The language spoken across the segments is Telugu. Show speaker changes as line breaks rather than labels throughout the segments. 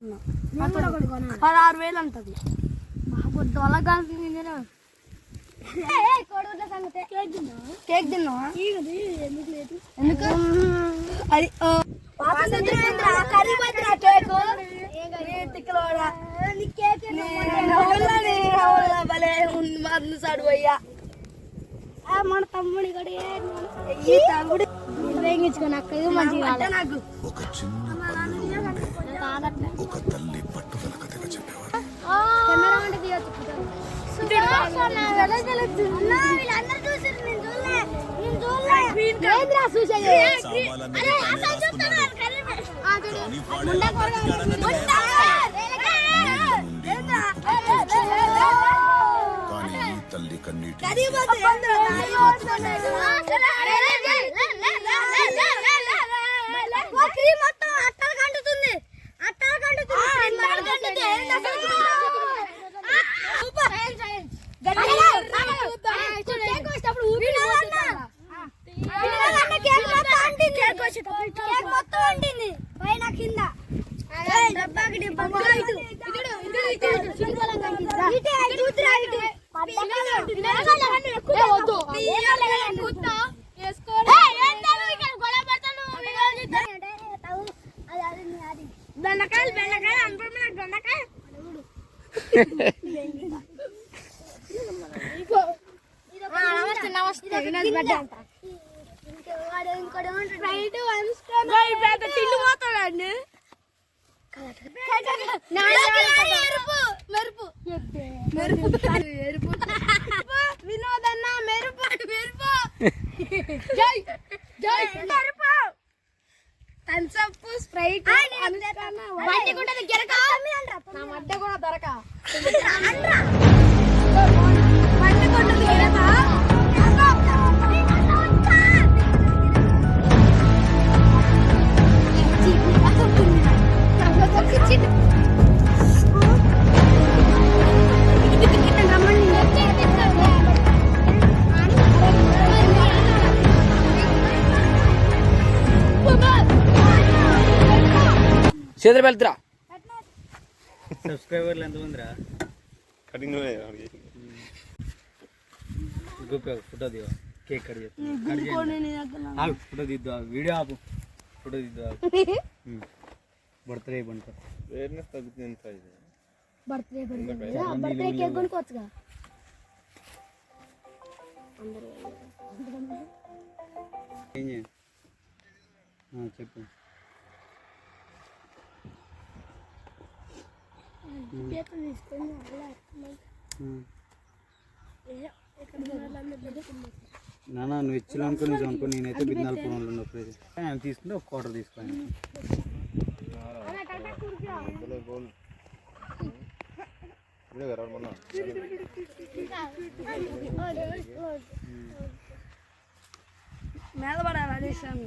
16,000 అంటది. కేక్ తిన్నావా? ఎందుకు అది సడువయ్యా మన తమ్ముడి తమ్ముడు వేయించుకొని అక్క మంచిగా నాకు ఒక తల్లి పట్టుదల కథగా చెప్పేవాడు. కానీ ఈ తల్లి కన్నీటి దొండకాయలు బెండకాయలు అనుకుంటున్నా దొండకాయ వినోదన్న మెరుపు మెరుపు థమ్సప్ స్ప్రైట్ మడ్డ కూడా దొరక
చేతులు వెళ్తురా
సబ్స్క్రైబర్లు ఎంతమందిరా? కటింగ్ ఫోటో దిగా కేక్ కట్ చేస్తా ఫోటో దిద్దా వీడియో ఆపు ఫోటో దిద్దా బర్త్డే పంట
బర్త్డే కేక్ కొనుక్కోవచ్చుగా.
చెప్పు నాన్న నువ్వు ఇచ్చిన అనుకో నిజం అనుకో నేనైతే బిందాలు పూర్వంలో ఉన్నప్పుడు ఆయన తీసుకుంటే ఒక క్వార్టర్ తీసుకోండి.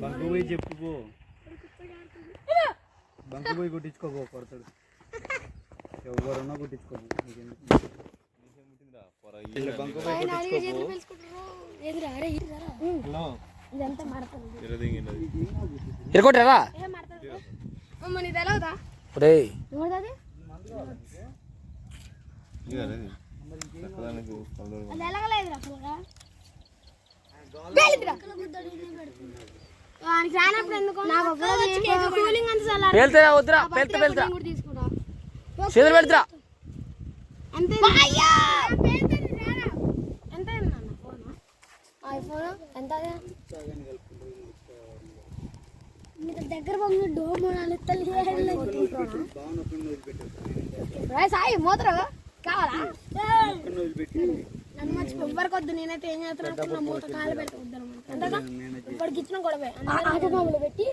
బంకు పోయి చెప్పుకో బంకు పోయి కొట్టించుకోపో కొడతాడు ఎవరున్నా కొట్టించుకోము
ఇరగొట్టారా వెళ్తారా వద్దురా వెళ్తా వెళ్తా చేతులు పెడతారా
దగ్గర సాయి మూతరు కావాలా నన్ను మంచి ఎవ్వరికి వద్దు. నేనైతే ఏం చేస్తున్నా మూత కాలు పెడతా ఇప్పటికి ఇచ్చిన గొడవ పెట్టి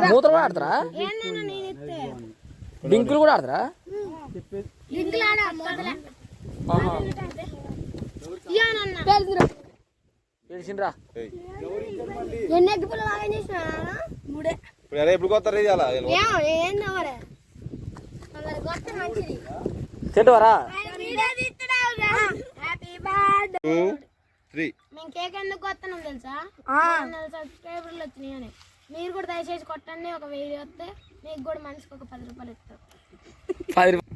మూతలు కూడా ఆడతారా? డింకులు కూడా ఆడతారా? తెలిసిండ్రా తింటావరా?
నేను కేక్ ఎందుకు కొత్తను తెలుసా? 4 సబ్స్క్రైబర్లు వచ్చినాయి అని. మీరు కూడా దయచేసి కొట్టండి. ఒక 1000 వస్తే మీకు కూడా మనిషికి ఒక 10 రూపాయలు ఇస్తారు.
10 రూపాయలు.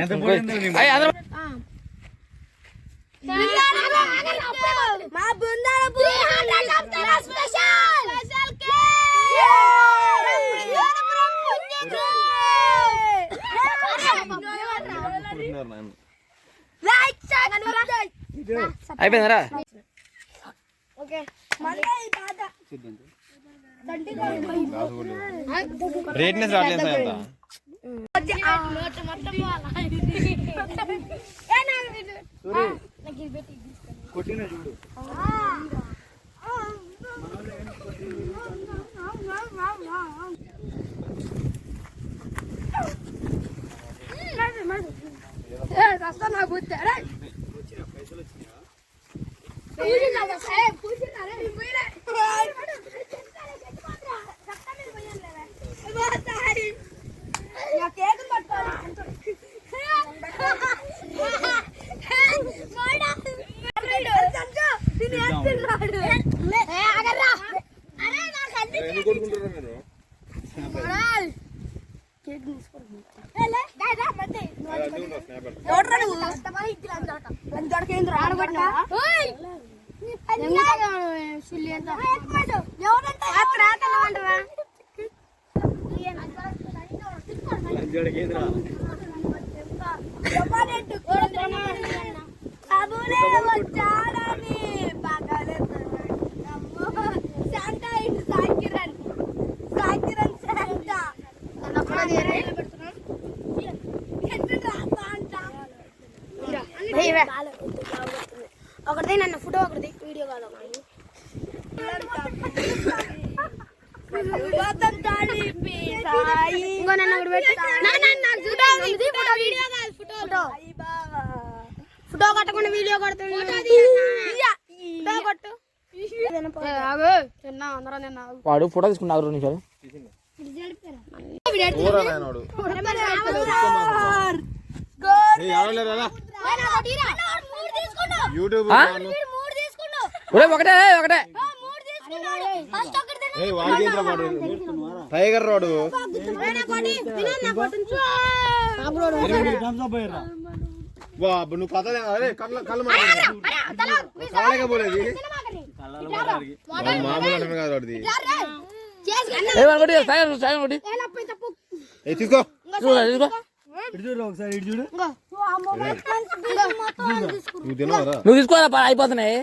ఎంత పోయిందో నీ
మా బృందాల స్పెషల్
అయిపోయిందరా? రేట్నెస్ రావట్లేదు కొట్టిన చూడు. ఒకటి నన్ను ఫోటో ఒకటి వీడియో కాదు. ఇంకో నన్ను ఫోటో కట్టకుండా వీడియో కొడుతుంది. వాడు ఫోటో తీసుకున్నా 2 నిమిషాలు. ఒకటే ఒకటే టైగర్ రోడ్ నువ్వు కథ కళ్ళగా పోలేదు మామూలు అంటే కాదు వాడిది. తీసుకో నువ్వు తీసుకోరా అయిపోతున్నాయి.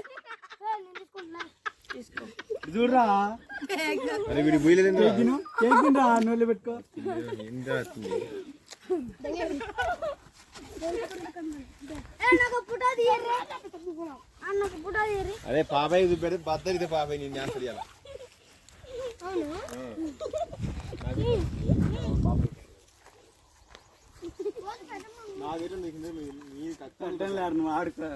చూడరా వీడి బుయ్యలేదు నోళ్ళు పెట్టుకో. అదే పాపాయి చూపెడితే బద్దరితే పాపాయి నేను డాన్స్ చేయాలి. నువ్వు ఆడుకో.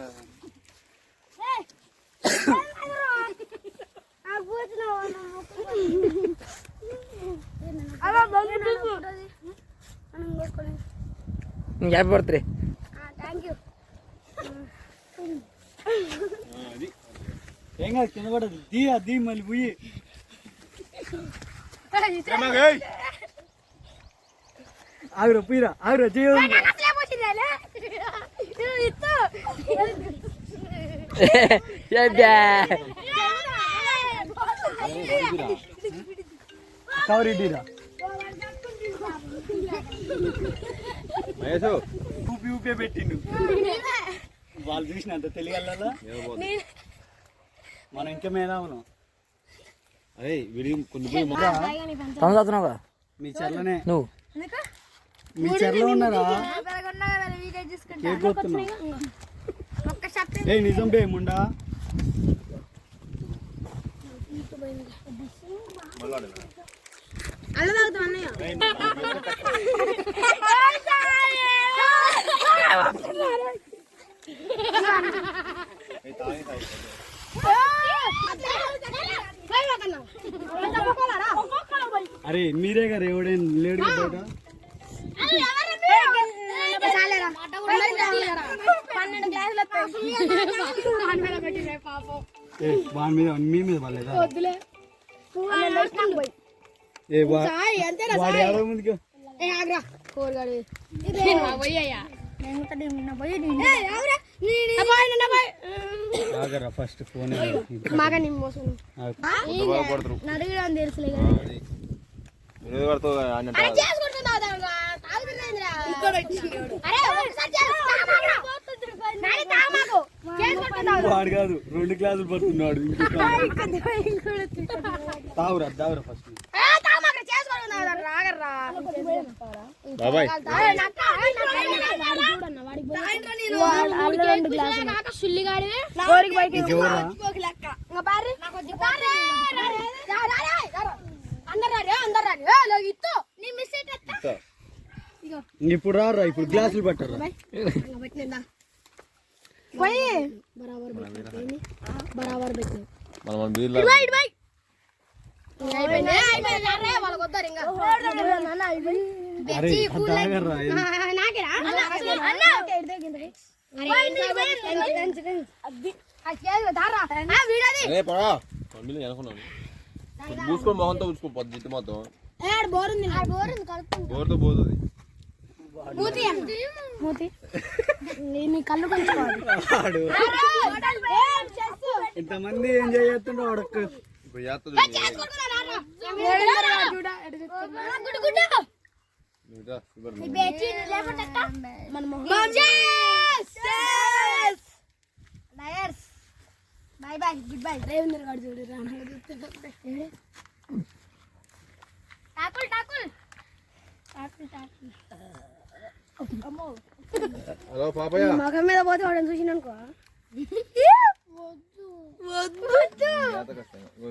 Happy birthday. ఏం కాదు కింద పడదు. దీ మళ్ళీ పోయి ఆగురా పోయిరా ఆగురా చేయదు. కవర్ ఇడ్డీరా ఊపి ఊపే పెట్టిండు. వాళ్ళు చూసినంత తెలియగల మనం ఇంకా మీద ఉన్నాం. అదే వీడియో కొన్ని మీ చెర్లనే నువ్వు మీ చెర్లో ఉన్నారా? కేక్ కొడుతున్నావు. ఏ నిజం బే ముండా అరే మీరే గారు ఎవడేం లేడు కదా వాని మీద మీ మీద పడలేదా వాడు ఎవరో ముందుకు ఫస్ట్ ఫోన్
తెలుసులే
వాడు కాదు 2 గ్లాసులు పడుతున్నాడు తావురా తావురా ఫస్ట్ ఇప్పుడు రారా ఇప్పుడు గ్లాసులు పట్టారా
మూసుకొని మొహంతో ఉంచుకో పొద్దు మొత్తం
బోరుంది
బోర్తో పోతుంది
కళ్ళు
ఇంతమంది ఎంజాయ్ చేస్తుండో వాడొక్క
ఇప్పుడు
బాయ్ బాయ్ గుడ్ బాయ్ రేవందర్ గారు చూడు టాకుల్ టాకుల్ టాకుల్ టాకుల్
హలో పాపయ్య
మగం మీద పోతే వాడని చూసిననుకో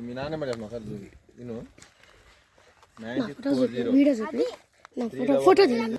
మీ నాన్నమ్మ చెప్పిన ఒకసారి చూసి నేను
వీడియో ఫోటో తీయాలి.